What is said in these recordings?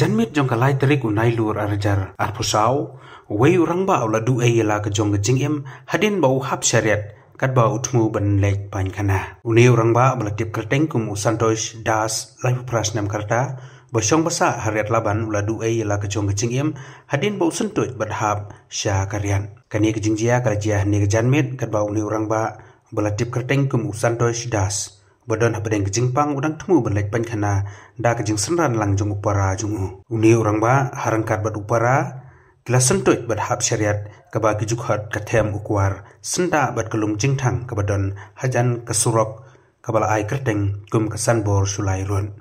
janmit jong kalai terik unai lur arjar arpusau wei urang ba ula du ai la ka jong jing em hadin bau hap syariat kat ba utmu ban lek pan kana uni urang ba bala tip kerteng kum usantosh das live prasnam karta bosong basa hariat laban ula du ai la ka jong jing em hadin bau sentut badhab sya karyan kani ka jingjia kala jia ne ka janmit kat ba uni urang ba bala tip kerteng kum usantosh das Badon habadeng kejingpang udang temu berlek pan kana da kejing senran lang jong upara jungu. Uni orang ba harangkat bad upara kila sentut bad hab syariat kaba kejukhat kathem ukwar senda bad kelung jingtang kabadon hajan kesurok kabala ai kerteng kum kesan bor sulai run.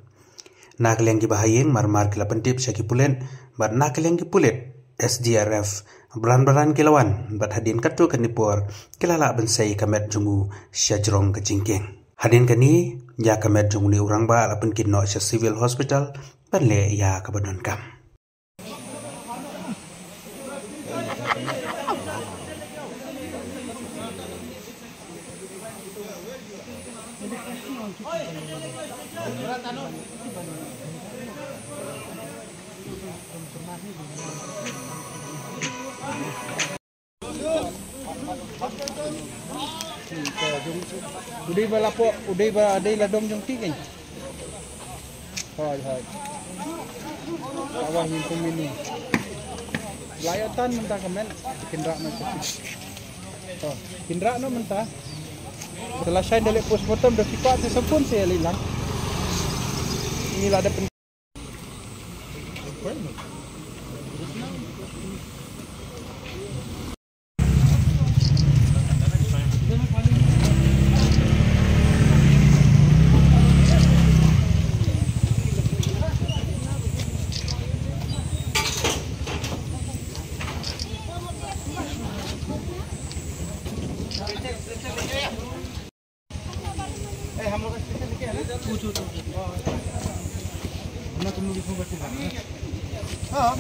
Nak leng bahayeng mar kila pentip syaki pulen bad nak leng pulet SDRF beran kilawan bad hadin katu kanipor kila la bensai kamet jungu syajrong kejingkeng. Hadin kani ya kamet jong ni urang ba lapun kin no civil hospital ban le ya kabadon kam. Udah bala po, udah bala ada ladong jong tingin. Hai. Awak hin pemini. Layatan mentah kemen, kindra no. Oh, kindra no mentah. Selesai dari postmortem dah sifat sesempun saya hilang. Inilah ada हम लोग स्टेशन लेके आए पूछो तो हम लोग तुम लोग को बच्चे हां